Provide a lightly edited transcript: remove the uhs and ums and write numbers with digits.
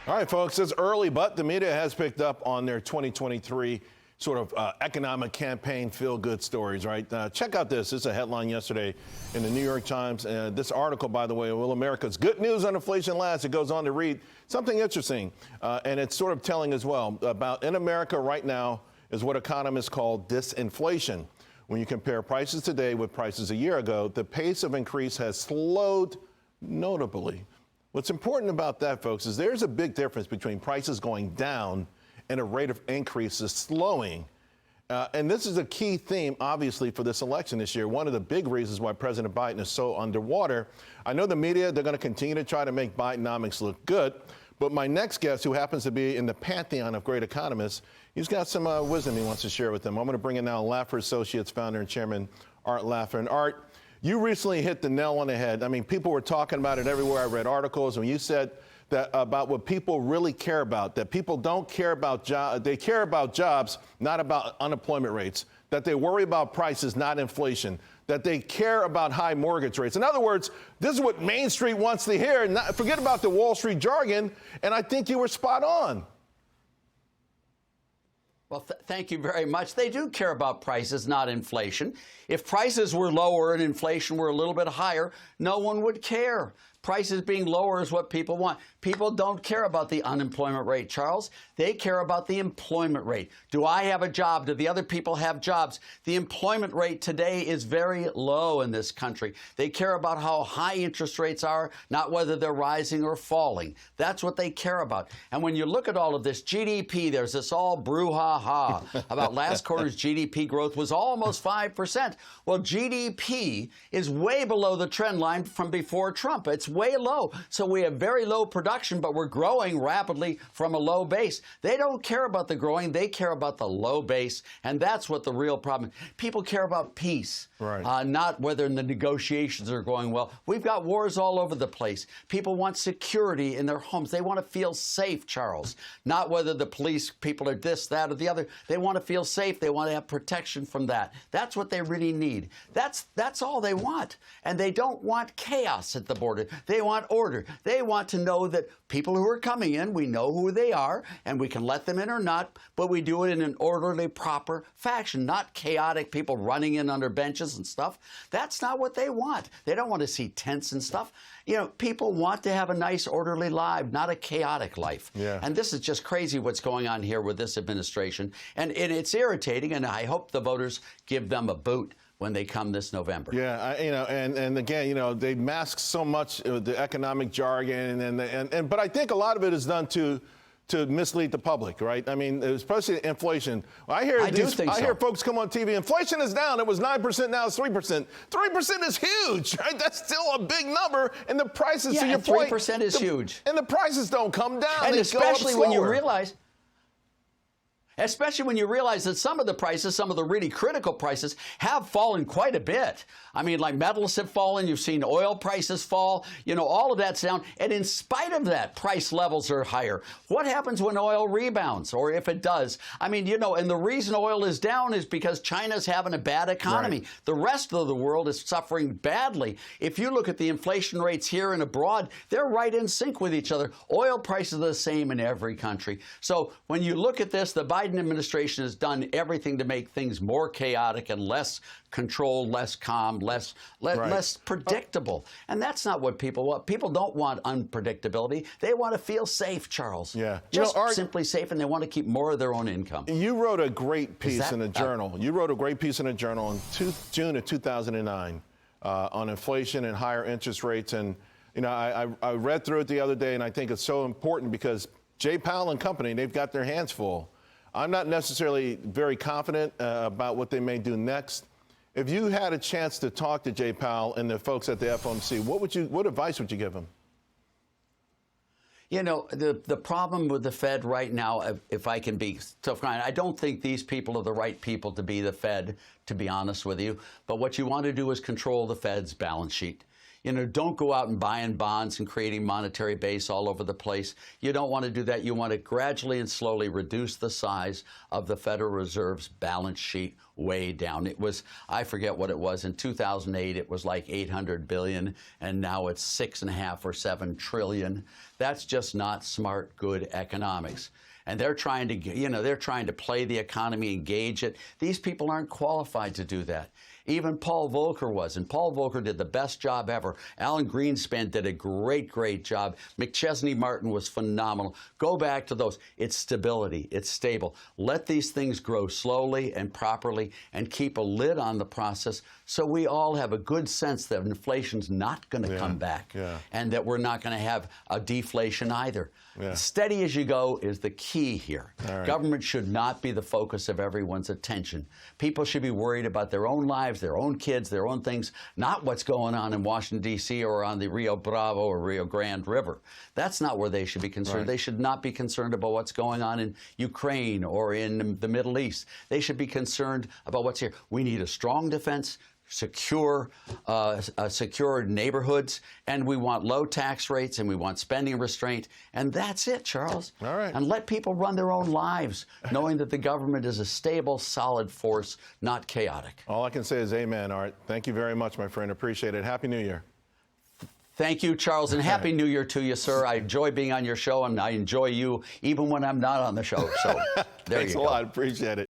All right, folks, it's early, but the media has picked up on their 2023 sort of economic campaign feel-good stories, right? Check out this. This is a headline yesterday in the New York Times. This article, by the way, will America's good news on inflation last? It goes on to read something interesting, and it's sort of telling as well about in America right now is what economists call disinflation. When you compare prices today with prices a year ago, the pace of increase has slowed notably. What's important about that, folks, is there's a big difference between prices going down and a rate of increase is slowing. And this is a key theme, obviously, for this election this year. One of the big reasons why President Biden is so underwater. I know the media, they're going to continue to try to make Bidenomics look good. But my next guest, who happens to be in the pantheon of great economists, he's got some wisdom he wants to share with them. I'm going to bring in now Laffer Associates founder and chairman, Art Laffer. And Art, you recently hit the nail on the head. I mean, people were talking about it everywhere. I read articles, and you said that about what people really care about, that people don't care about jobs. They care about jobs, not about unemployment rates, that they worry about prices, not inflation, that they care about high mortgage rates. In other words, this is what Main Street wants to hear. Forget about the Wall Street jargon, and I think you were spot on. Well, thank you very much. They do care about prices, not inflation. If prices were lower and inflation were a little bit higher, no one would care. Prices being lower is what people want. People don't care about the unemployment rate, Charles. They care about the employment rate. Do I have a job? Do the other people have jobs? The employment rate today is very low in this country. They care about how high interest rates are, not whether they're rising or falling. That's what they care about. And when you look at all of this GDP, there's this all brouhaha about last quarter's GDP growth was almost 5%. Well, GDP is way below the trend line from before Trump. It's way low. So we have very low production, but we're growing rapidly from a low base. They don't care about the growing. They care about the low base. And that's what the real problem is. People care about peace, right. Not whether the negotiations are going well. We've got wars all over the place. People want security in their homes. They want to feel safe, Charles, not whether the police people are this, that, or the other. They want to feel safe. They want to have protection from that. That's what they really need. That's all they want. And they don't want chaos at the border. They want order. They want to know that people who are coming in, we know who they are, and we can let them in or not, but we do it in an orderly, proper fashion, not chaotic people running in under benches and stuff. That's not what they want. They don't want to see tents and stuff. You know, people want to have a nice, orderly life, not a chaotic life. Yeah. And this is just crazy what's going on here with this administration. And it's irritating, and I hope the voters give them a boot when they come this November. Yeah, and again, they mask so much the economic jargon, but I think a lot of it is done to mislead the public, right? I mean, especially inflation. I hear folks come on TV, inflation is down. It was 9%, now it's 3%. 3% is huge, right? That's still a big number, and the prices, to your point, 3% is huge. And the prices don't come down. And they especially go up when you slower. realize that some of the prices, some of the really critical prices, have fallen quite a bit. I mean, like metals have fallen. You've seen oil prices fall. All of that's down. And in spite of that, price levels are higher. What happens when oil rebounds, or if it does? I mean, and the reason oil is down is because China's having a bad economy. Right. The rest of the world is suffering badly. If you look at the inflation rates here and abroad, they're right in sync with each other. Oil prices are the same in every country. So when you look at this, the Biden administration has done everything to make things more chaotic and less controlled, less calm, less predictable. And that's not what people want. People don't want unpredictability. They want to feel safe, Charles. Yeah. Just simply safe, and they want to keep more of their own income. You wrote a great piece in the Journal. You wrote a great piece in the Journal in June of 2009 on inflation and higher interest rates. And, I read through it the other day, and I think it's so important because Jay Powell and company, they've got their hands full. I'm not necessarily very confident about what they may do next. If you had a chance to talk to Jay Powell and the folks at the FOMC, what advice would you give them? The problem with the Fed right now, if I can be so kind, I don't think these people are the right people to be the Fed, to be honest with you. But what you want to do is control the Fed's balance sheet. Don't go out and buying bonds and creating monetary base all over the place. You don't want to do that. You want to gradually and slowly reduce the size of the Federal Reserve's balance sheet way down. It was, I forget what it was, in 2008 it was like 800 billion, and now it's 6.5 or 7 trillion. That's just not smart, good economics. And they're trying to, they're trying to play the economy, engage it. These people aren't qualified to do that. Even Paul Volcker was, and Paul Volcker did the best job ever. Alan Greenspan did a great, great job. McChesney Martin was phenomenal. Go back to those. It's stability. It's stable. Let these things grow slowly and properly and keep a lid on the process so we all have a good sense that inflation's not going to come back and that we're not going to have a deflation either. Steady as you go is the key here. Government should not be the focus of everyone's attention. People should be worried about their own lives, their own kids, their own things, not what's going on in Washington, D.C. or on the Rio Bravo or Rio Grande River. That's not where they should be concerned. They should not be concerned about what's going on in Ukraine or in the Middle East. They should be concerned about what's here. We need a strong defense, secure neighborhoods, and we want low tax rates, and we want spending restraint, and that's it, Charles. All right. And let people run their own lives, knowing that the government is a stable, solid force, not chaotic. All I can say is amen, Art. Thank you very much, my friend. Appreciate it. Happy New Year. Thank you, Charles, and Happy New Year to you, sir. I enjoy being on your show, and I enjoy you even when I'm not on the show. So there you go. Thanks a lot. Appreciate it.